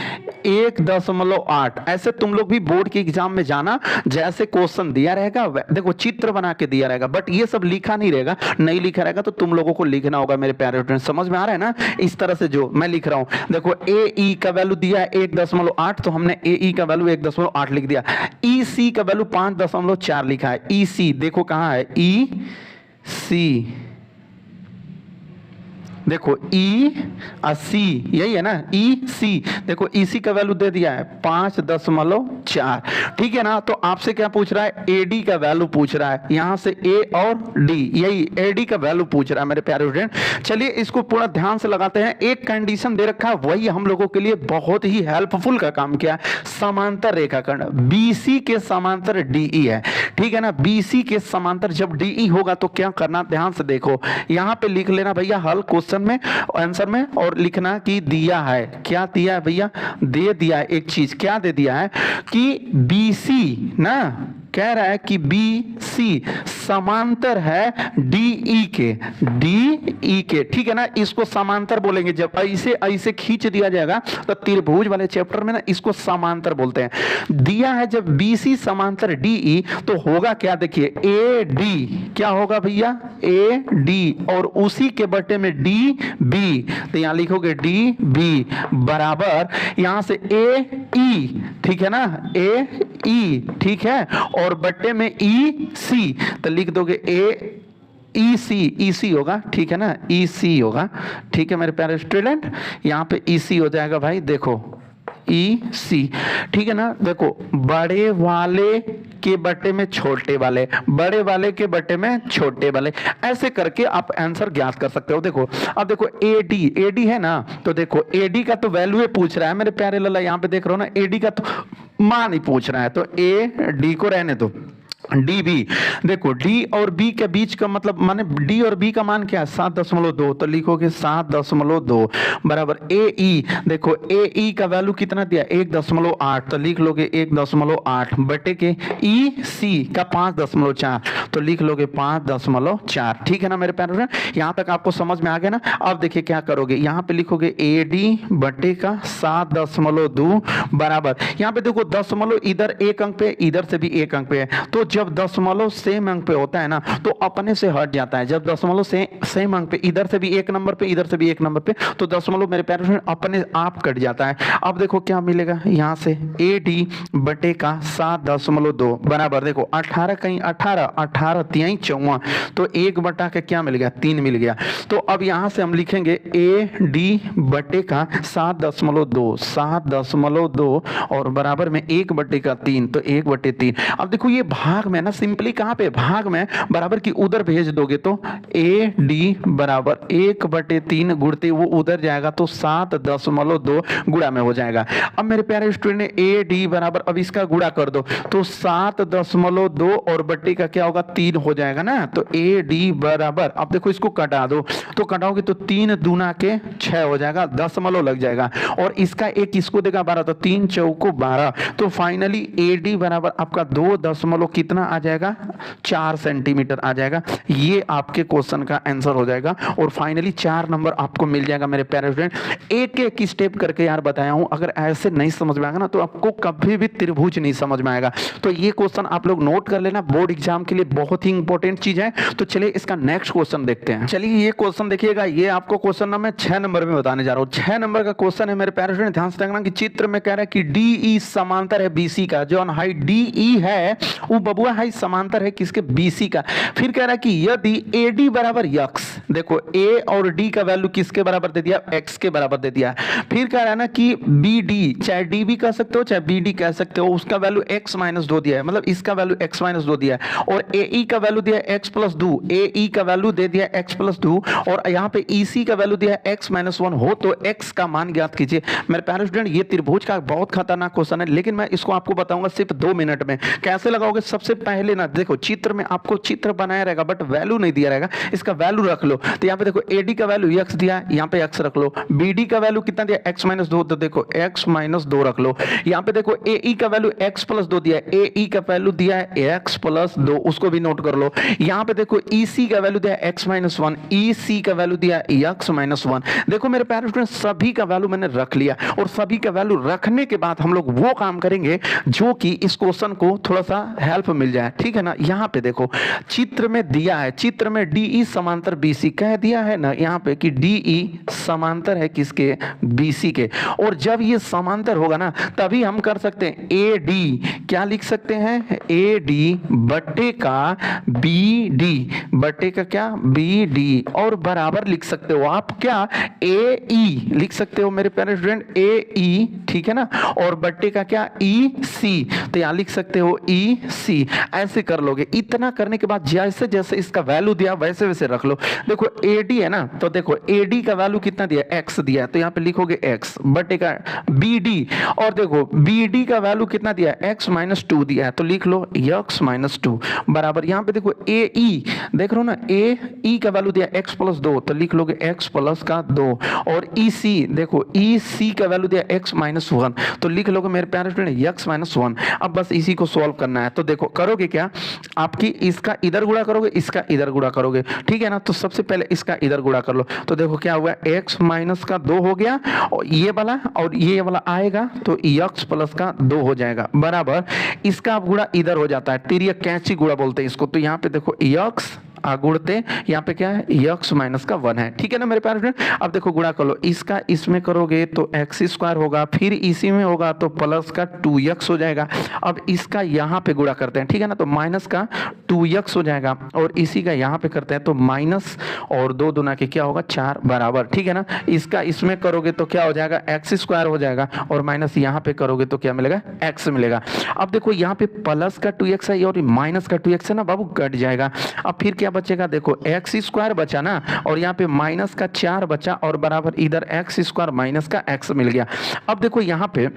1.8। ऐसे तुम लोग भी बोर्ड के एग्जाम में जाना, जैसे क्वेश्चन दिया रहेगा देखो चित्र बना के दिया रहेगा, बट ये सब लिखा नहीं रहेगा, नहीं लिखा रहेगा तो तुम लोगों को लिखना होगा मेरे प्यारे स्टूडेंट। समझ में आ रहा है ना, इस तरह से जो मैं लिख रहा हूं। देखो ए ई का वैल्यू दिया है 1.8 तो हमने ए ई का वैल्यू 1.8 लिख दिया। ई सी का वैल्यू 5.4 लिखा है। ई सी देखो कहां है, ई सी देखो ई सी यही है ना, ई सी देखो ई सी का वैल्यू दे दिया है 5.4, ठीक है ना। तो आपसे क्या पूछ रहा है, ए डी का वैल्यू पूछ रहा है, यहां से ए और डी यही ए डी का वैल्यू पूछ रहा है मेरे प्यारे स्टूडेंट। चलिए इसको पूरा ध्यान से लगाते हैं। एक कंडीशन दे रखा है, वही हम लोगों के लिए बहुत ही हेल्पफुल का काम किया, समांतर रेखाखंड बीसी के समांतर डीई है, ठीक है ना। बीसी के समांतर जब डीई होगा तो क्या करना, ध्यान से देखो यहां पे लिख लेना भैया हल क्वेश्चन में आंसर में, और लिखना कि दिया है, क्या दिया है भैया, दे दिया है एक चीज, क्या दे दिया है कि बीसी ना, कह रहा है कि BC समांतर है DE के, ठीक है ना। इसको समांतर बोलेंगे, जब ऐसे ऐसे खींच दिया जाएगा तो त्रिभुज वाले चैप्टर में ना इसको समांतर बोलते हैं। दिया है जब BC समांतर DE तो होगा क्या, देखिए AD क्या होगा भैया, AD और उसी के बटे में DB, तो यहां लिखोगे DB बराबर यहां से AE, ठीक है ना, AE, ठीक है, और बट्टे में EC तो लिख दोगे EC होगा, ठीक है ना, EC होगा, ठीक है मेरे प्यारे स्टूडेंट। यहां पे EC हो जाएगा भाई, देखो EC, ठीक है ना। देखो बड़े वाले के बट्टे में छोटे वाले, बड़े वाले के बट्टे में छोटे वाले, ऐसे करके आप आंसर ज्ञात कर सकते हो। देखो अब देखो AD है ना, तो देखो AD का तो वैल्यू पूछ रहा है मेरे प्यारे लल्ला, यहां पे देख रहे हो ना, AD का तो मान ही पूछ रहा है, तो AD को रहने दो। DB देखो D और B के बीच का मतलब माने D और B का मान क्या है 7.2, तो लिखोगे 7.2 बराबर AE, देखो AE का वैल्यू कितना दिया 1.8, तो लिख लोगे 1.8 बटे के EC का 5.4, तो लिख लोगे 5.4, ठीक है ना मेरे प्यारे। यहां तक आपको समझ में आ गया ना। अब देखिए क्या करोगे, यहां पे लिखोगे AD बटे का 7.2 बराबर, यहां पे देखो दशमलव इधर एक अंक पे, इधर से भी एक अंक पे है, तो जब दशमलव सेम अंक पे होता है ना तो अपने से हट जाता है। जब दशमलव सेम अंक पे, इधर से भी एक नंबर पे, इधर से भी एक नंबर पे, तो दशमलव मेरे प्यारे फ्रेंड अपने आप कट जाता है। अब देखो क्या मिलेगा, यहां से AD बटे का 7.2 बराबर, देखो 18 कहीं 18 3 54, तो 1 बटा के क्या मिल गया 3 मिल गया। तो अब यहां से हम लिखेंगे AD बटे का 7.2 और बराबर में 1 बटे का 3, तो 1 बटे 3। अब देखो ये भाग में ना, सिंपली कहां पे भाग में बराबर की उधर भेज दोगे तो AD बराबर 1/3 गुणते वो उधर जाएगा तो 7.2 गुणा में हो जाएगा। अब मेरे प्यारे स्टूडेंट AD बराबर, अब इसका गुणा कर दो तो 7.2 और बट्टे का क्या होगा 3 हो जाएगा ना, तो AD बराबर, अब देखो इसको कटा दो, तो कटाओगे तो 3 दूना के 6 हो जाएगा, दशमलव लग जाएगा, और इसका एक इसको देगा 12, तो 3 चौको 12, तो फाइनली AD बराबर आपका 2 कितना आ जाएगा 4 सेंटीमीटर आ जाएगा। ये आपके क्वेश्चन का आंसर हो जाएगा और फाइनली 4 नंबर आपको मिल जाएगा मेरे प्यारे स्टूडेंट। एक एक स्टेप करके यार बताया हूं, अगर ऐसे नहीं समझ में आएगा ना तो आपको कभी भी त्रिभुज नहीं समझ में आएगा। तो ये क्वेश्चन आप लोग नोट कर लेना, बोर्ड एग्जाम के लिए बहुत ही इंपॉर्टेंट चीज है। तो चलिए इसका नेक्स्ट क्वेश्चन देखते हैं। चलिए ये क्वेश्चन देखिएगा, ये आपको क्वेश्चन ना मैं 6 नंबर में बताने जा रहा हूँ। 6 नंबर का क्वेश्चन है मेरे प्यारे स्टूडेंट, ध्यान से देखना कि चित्र में कह रहा है कि DE समांतर है BC का, जो हाइट DE है वो बबुआ हाइट समांतर है किसके BC का। फिर कह रहा है कि यदि AD बराबर x, देखो A और D का वैल्यू किसके बराबर दे दिया x के बराबर दे दिया। फिर कह रहा है ना कि BD, चाहे D भी कह सकते हो चाहे BD कह सकते हो, उसका वैल्यू x-2 दिया है, मतलब इसका वैल्यू x-2 दिया है, और AE का वैल्यू दिया है x+2, AE का वैल्यू दे दिया x+2, और यहाँ पे EC का वैल्यू दिया है x-1 हो, तो x का मान ज्ञात कीजिए। मेरे प्यारे स्टूडेंट ये त्रिभुज का बहुत खतरनाक क्वेश्चन है, लेकिन मैं इसको आपको बताऊंगा सिर्फ 2 मिनट में। कैसे लगाओगे, सबसे पहले ना देखो चित्र में आपको चित्र बनाया रहेगा बट वैल्यू नहीं दिया रहेगा, इसका वैल्यू रख लो। तो यहाँ पे देखो AD का वैल्यू x दिया है, यहाँ पे x रख लो। BD का वैल्यू कितना दिया x - 2, तो देखो x - 2 रख लो। यहाँ पे देखो AE का वैल्यू x + 2 दिया है, AE का वैल्यू दिया है x + 2, उसको भी नोट कर लो। यहाँ पे देखो EC का वैल्यू दिया है x - 1, EC का वैल्यू दिया है x - 1। देखो मेरे प्यारे स्टूडेंट सभी का वैल्यू मैंने रख लिया, और सभी का वैल्यू रखने के बाद हम लोग वो काम करेंगे जो कि इस क्वेश्चन को थोड़ा सा हेल्प मिल जाए, ठीक है ना। यहाँ पे देखो चित्र में दिया है, चित्र में DE समांतर BC कह दिया है ना यहाँ पे कि DE समांतर है किसके, BC के। और जब ये समांतर होगा ना तभी हम कर सकते हैं AD, क्या लिख सकते हैं, AD बट्टे का BD, बट्टे का क्या BD, और बराबर लिख सकते हो आप क्या AE लिख सकते हो मेरे प्यारे स्टूडेंट, AE, ठीक है ना, और बट्टे का क्या EC, तो यहां लिख सकते हो EC। ऐसे कर लोगे। इतना करने के बाद जैसे जैसे इसका वैल्यू दिया वैसे वैसे रख लो। देखो AD है ना, तो देखो AD का वैल्यू कितना दिया, x दिया है, तो यहां पे लिखोगे x बट्टे का BD, और देखो BD का वैल्यू कितना दिया है, x - 2 दिया है, तो लिख लो x - 2 बराबर। यहां पे देखो AE देख रहे हो ना, AE का वैल्यू दिया x + 2, तो लिख लोगे x + 2, और EC देखो EC का वैल्यू दिया x - 1, तो लिख लोगे मेरे प्यारे स्टूडेंट x - 1। अब बस इसी को सॉल्व करना है। तो देखो करोगे क्या, आपकी इसका इधर गुणा करोगे, इसका इधर गुणा करोगे, ठीक है ना। तो सबसे पहले इसका इधर गुणा कर लो, तो देखो क्या हुआ, x - 2 हो गया, और ये वाला आएगा तो x + 2 हो जाएगा बराबर। इसका अब गुणा इधर हो जाता है, तिर्यक कैंची गुणा बोलते हैं इसको। तो यहाँ पे देखो x गुणते, यहाँ पे क्या है x - 1 है, ठीक है ना मेरे प्यारे फ्रेंड। अब देखो गुणा कर लो, इसका इसमें करोगे तो x² होगा, फिर इसी में होगा तो प्लस का 2x हो जाएगा। अब इसका यहाँ पे गुणा करते हैं, ठीक है ना, तो माइनस का 2x हो जाएगा, और इसी का यहाँ पे करते हैं तो माइनस और 2 दूना के क्या होगा 4 बराबर, ठीक है ना। इसका इसमें करोगे तो क्या हो जाएगा x² हो जाएगा, और माइनस यहाँ पे करोगे तो क्या मिलेगा x मिलेगा। अब देखो यहाँ पे प्लस का 2x है और माइनस का 2x है ना बाबू, कट जाएगा। अब फिर क्या बचेगा, देखो x² बचा ना, और यहाँ पे माइनस का 4 बचा, और बराबर इधर x² माइनस का x मिल गया। अब देखो यहाँ पे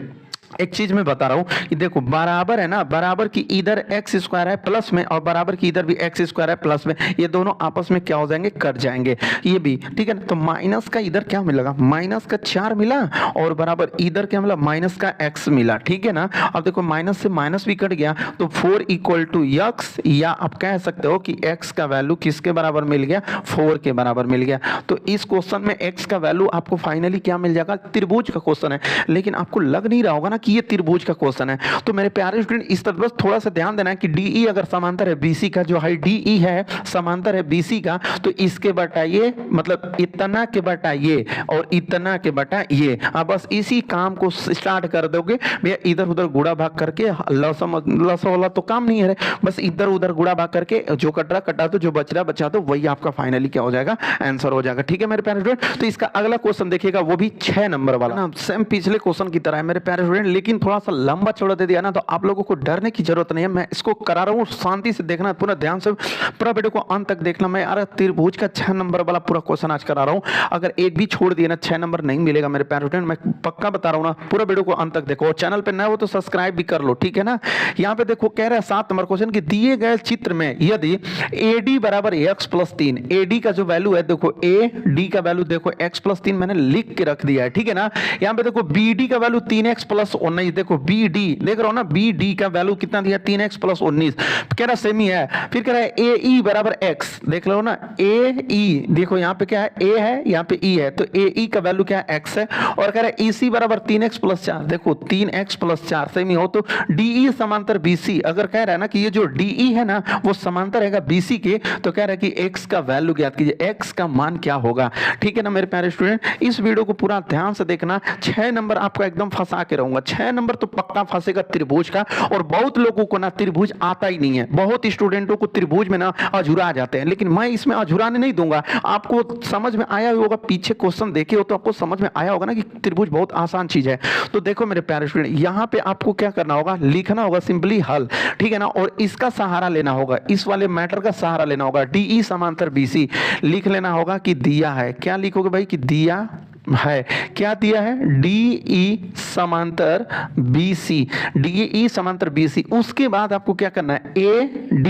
एक चीज मैं बता रहा हूं कि देखो बराबर है ना, बराबर की इधर x² है प्लस में, और बराबर की इधर भी x² है प्लस में, ये दोनों आपस में क्या हो जाएंगे, कट जाएंगे, ये भी, ठीक है ना। तो माइनस का इधर क्या मिलेगा, माइनस का 4 मिला, और बराबर इधर क्या मिला, माइनस का x मिला, ठीक है ना। अब देखो माइनस से माइनस भी कट गया, तो 4 = x, या आप कह सकते हो कि x का वैल्यू किसके बराबर मिल गया, 4 के बराबर मिल गया। तो इस क्वेश्चन में x का वैल्यू आपको फाइनली क्या मिल जाएगा, त्रिभुज का क्वेश्चन है, लेकिन आपको लग नहीं रहा होगा ना कि ये त्रिभुज का क्वेश्चन है। तो मेरे प्यारे स्टूडेंट इस तरफ बस थोड़ा सा ध्यान देना है कि DE अगर समांतर है BC का, जो हाइट DE है समांतर है BC का, तो इसके बटा ये, मतलब इतना के बटा ये, और इतना के बटा ये। अब बस इसी काम को स्टार्ट कर दोगे भैया, इधर उधर गुणा भाग करके, लसा वाला तो काम नहीं है, बस इधर उधर गुणा भाग करके जो कट रहा कटा दो, जो बच रहा बचा दो, वही आपका फाइनली क्या हो जाएगा, आंसर हो जाएगा, ठीक है मेरे प्यारे स्टूडेंट। तो इसका अगला क्वेश्चन देखिएगा, वो भी 6 नंबर वाला ना, सेम पिछले क्वेश्चन की तरह है मेरे प्यारे स्टूडेंट, लेकिन थोड़ा सा लंबा चौड़ा दे दिया ना, तो आप लोगों को डरने की जरूरत नहीं है। मैं इसको करा रहा हूँ, शांति से देखना, पूरा ध्यान से पूरा वीडियो को अंत तक देखना। मैं यार त्रिभुज का 6 नंबर वाला पूरा क्वेश्चन आज करा रहा हूँ, अगर एक भी छोड़ दिए ना 6 नंबर नहीं मिलेगा मेरे प्यारे स्टूडेंट, मैं पक्का बता रहा हूँ ना। पूरा वीडियो को अंत तक देखो, चैनल पे नए हो तो सब्सक्राइब भी कर लो, ठीक है ना। यहाँ पे देखो कह रहा है 7 नंबर क्वेश्चन की, दिए गए चित्र में यदि AD बराबर x + 3, AD का जो वैल्यू है देखो, AD का वैल्यू देखो x + 3 मैंने लिख के रख दिया है, ठीक है ना। यहाँ पे देखो BD का वैल्यू 3x + 19, देखो BD देख रहा हो ना, BD का वैल्यू कितना दिया 3x + 19, कह रहा सेमी है। फिर कह रहा है AE बराबर x, देख लो ना AE, देखो यहाँ पे क्या है A है, यहाँ पे E है, तो AE का वैल्यू क्या है x है, और कह रहा है EC बराबर 3x + 4, देखो 3x + 4 सेमी हो, तो DE समांतर BC, अगर कह रहा है ना कि ये जो DE है ना वो समांतर रहेगा BC के, तो कह रहा है कि x का वैल्यू ज्ञात कीजिए, x का मान क्या होगा, ठीक है ना मेरे प्यारे स्टूडेंट। इस वीडियो को पूरा ध्यान से देखना, 6 नंबर आपको एकदम फंसा के रहूंगा, 6 नंबर तो पक्का फंसेगा त्रिभुज का। और बहुत लोगों को ना त्रिभुज आता ही नहीं है, बहुत स्टूडेंटों को त्रिभुज में ना अधूरा जाते हैं, लेकिन मैं इसमें अधूराने नहीं दूंगा। आपको समझ में आया होगा, पीछे क्वेश्चन देखे हो तो आपको समझ में आया होगा ना कि त्रिभुज बहुत आसान चीज है। तो देखो मेरे प्यारे स्टूडेंट, यहाँ पे आपको क्या करना होगा, लिखना होगा सिंपली हल, ठीक है ना, और इसका सहारा लेना होगा, इस वाले मैटर का सहारा लेना होगा। DE समांतर BC लिख लेना होगा कि दिया है, क्या लिखोगे भाई कि दिया है, क्या दिया है, DE समांतर BC, DE समांतर BC। उसके बाद आपको क्या करना है, AD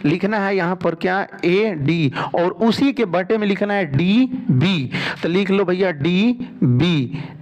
लिखना है यहां पर, क्या, AD, और उसी के बटे में लिखना है DB। तो लिख लो भैया DB,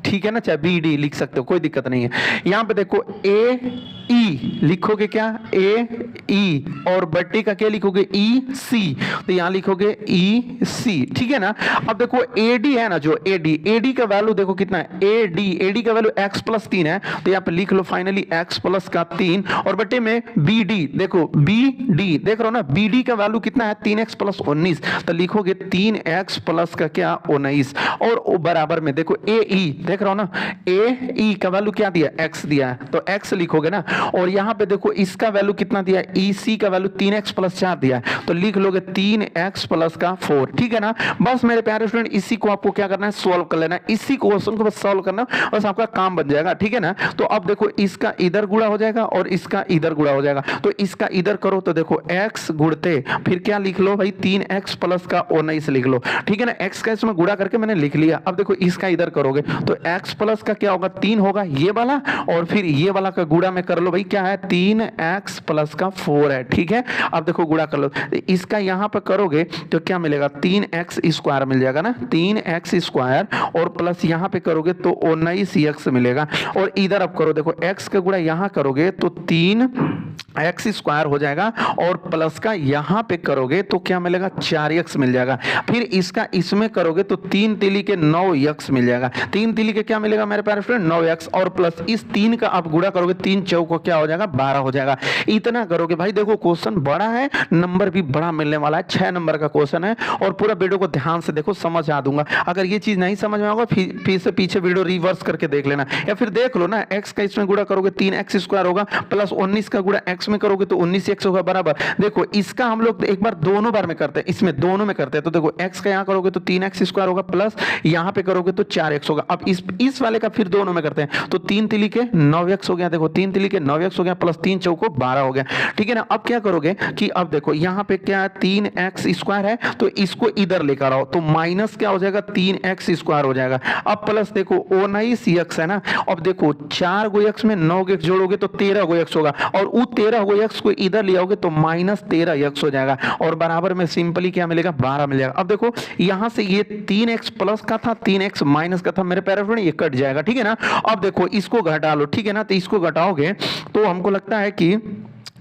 ठीक है ना, चाहे BD लिख सकते हो, कोई दिक्कत नहीं है। यहां पे देखो AE लिखोगे, क्या, AE, और बट्टे का क्या लिखोगे, EC, तो यहां लिखोगे EC, ठीक है ना। अब देखो AD है ना, जो AD का वैल्यू देखो कितना है, AD का वैल्यू x प्लस 3 है, तो यहां पे लिख लो फाइनली x प्लस का 3, और बट्टे में BD, देखो BD देख रहे हो ना, BD का वैल्यू कितना है, 3x प्लस 19, तो लिखोगे 3x प्लस का क्या, 19, और बराबर में देखो AE देख रहे हो ना, AE का वैल्यू क्या दिया, x दिया है, तो x लिखोगे ना, और यहां पे देखो इसका वैल्यू कितना दिया है, EC का वैल्यू 3x प्लस 4 दिया है, तो लिख लोगे 3x प्लस का 4, ठीक है ना। बस मेरे प्यारे स्टूडेंट, इसी को आपको क्या करना है, सॉल्व कर लेना है, इसी क्वेश्चन को बस सॉल्व करना, बस आपका काम बन जाएगा, ठीक है ना। तो अब देखो इसका इधर गुणा हो जाएगा और इसका इधर गुणा हो जाएगा, तो इसका इधर करो तो देखो x गुणते फिर क्या लिख लो भाई, 3x प्लस का 19 लिख लो, ठीक है ना। x का इसमें गुणा करके मैंने लिख लिया। अब देखो इसका इधर करोगे तो x प्लस का क्या होगा, 3 होगा ये वाला, और फिर ये वाला का गुणा में कर लो भाई, क्या है, 3x प्लस का 4 है, ठीक है। अब देखो गुणा कर लो, इसका यहां पर करोगे तो क्या मिलेगा, 3x स्क्वायर मिल जाएगा ना, 3x स्क्वायर, और प्लस यहां पे करोगे तो 19x मिलेगा, और इधर अब करो, देखो x का गुणा यहां करोगे तो 3x स्क्वायर हो जाएगा, और प्लस का यहां पे करोगे तो क्या मिलेगा, 4x मिल जाएगा। फिर इसका इसमें करोगे तो 3 तिली के 9x मिल जाएगा, 3 तिली के क्या मिलेगा मेरे प्यारे फ्रेंड, 9x, और प्लस इस 3 का आप गुणा करोगे, 3 चौको क्या हो जाएगा, 12 हो जाएगा। इतना करोगे भाई, देखो क्वेश्चन बड़ा है, नंबर भी बड़ा मिलने वाला है, 6 नंबर का क्वेश्चन है, और पूरा वीडियो को ध्यान से देखो, समझ आ दूंगा। अगर ये चीज नहीं समझ में आएगा फिर से पीछे वीडियो रिवर्स करके देख लेना, या फिर देख लो ना, x का इसमें गुणा करोगे 3x स्क्वायर होगा, प्लस 19 का गुणा x में करोगे तो 19x होगा, बराबर। देखो इसका हम लोग एक बार दोनों बार में करते हैं, इसमें दोनों में करते हैं, तो देखो x का यहां करोगे तो 3x स्क्वायर होगा, प्लस यहां पे करोगे तो 4x होगा। अब इस वाले का फिर दोनों में करते हैं, तो 3 तिली के 9x हो गया, देखो 3 तिली के 9x हो गया, प्लस 3 चौको 12 हो गया, ठीक है ना। अब क्या करोगे कि अब देखो यहां पे क्या 3x स्क्वायर है, तो इसको इधर लेकर आओ, तो माइनस क्या हो जाएगा, 3x स्क्वायर हो जाएगा। अब प्लस देखो 19x है ना, अब देखो 4 गो x में 9 x जोड़ोगे तो 13 गो x होगा, और वो 13 गो x को इधर ले आओगे तो माइनस 13x हो जाएगा, और बराबर में सिंपली क्या मिलेगा, 12 मिल जाएगा। अब देखो यहां से ये 3x प्लस का था, 3x माइनस का था, मेरे प्यारे फ्रेंड ये कट जाएगा, ठीक है ना। अब देखो इसको घटा लो, ठीक है ना, तो इसको घटाओगे तो हमको लगता है कि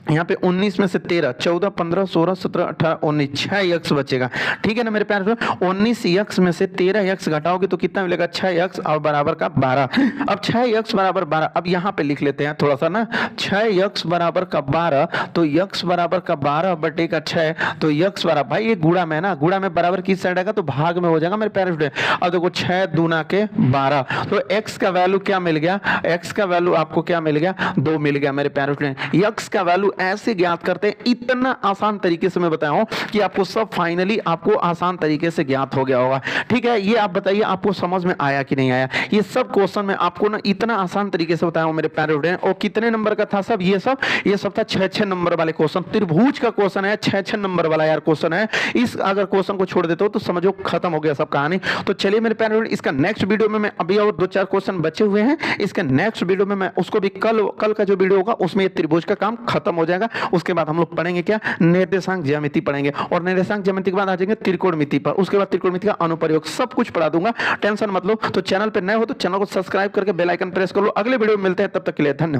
यहाँ पे 19 में से 13, 14, 15, 16, 17, 18, 19, 6x बचेगा, ठीक है ना मेरे प्यारे। 19x में से 13x घटाओगे तो कितना मिलेगा, 6x, और बराबर का 12। अब 6x बराबर 12, अब यहाँ पे लिख लेते हैं थोड़ा सा ना, 6x बराबर का 12, तो x बराबर का 12 बटे का 6, तो x बराबर, भाई ये गुणा में ना, गुणा में बराबर किस साइड आएगा, तो भाग में हो जाएगा मेरे प्यारे स्टूडेंट। अब देखो 6 दूना के 12, तो x का वैल्यू क्या मिल गया, x का वैल्यू आपको क्या मिल गया, 2 मिल गया मेरे प्यारे स्टूडेंट। x का वैल्यू ऐसे ज्ञात करते हैं, इतना आसान तरीके से मैं बताया हूं कि आपको सब फाइनली आपको आसान तरीके से ज्ञात हो गया होगा, ठीक है। ये आप बताइए आपको समझ में आया कि नहीं आया, ये सब क्वेश्चन में आपको ना इतना आसान तरीके से बताया हूं मेरे प्यारे स्टूडेंट। और कितने नंबर का था सब, ये सब था 6-6 नंबर वाले क्वेश्चन, त्रिभुज का क्वेश्चन है, 6-6 नंबर वाला यार क्वेश्चन है। इस अगर क्वेश्चन को छोड़ देते हो तो समझो खत्म हो गया सब कहानी। तो चलिए मेरे प्यारे स्टूडेंट, इसका नेक्स्ट वीडियो में मैं अभी और 2-4 क्वेश्चन बचे हुए हैं, इसके नेक्स्ट वीडियो में मैं उसको भी कल का जो वीडियो होगा उसमें ये त्रिभुज का काम खत्म हो जाएगा। उसके बाद हम लोग पढ़ेंगे क्या, निर्देशांक ज्यामिति पढ़ेंगे, और निर्देशांक ज्यामिति के बाद आ जाएंगे त्रिकोणमिति पर, उसके बाद त्रिकोणमिति का अनुप्रयोग, सब कुछ पढ़ा दूंगा, टेंशन मत लो। तो चैनल पे नए हो तो चैनल को सब्सक्राइब करके बेल आइकन प्रेस कर लो। अगले वीडियो में मिलते हैं, तब तक के लिए धन्यवाद।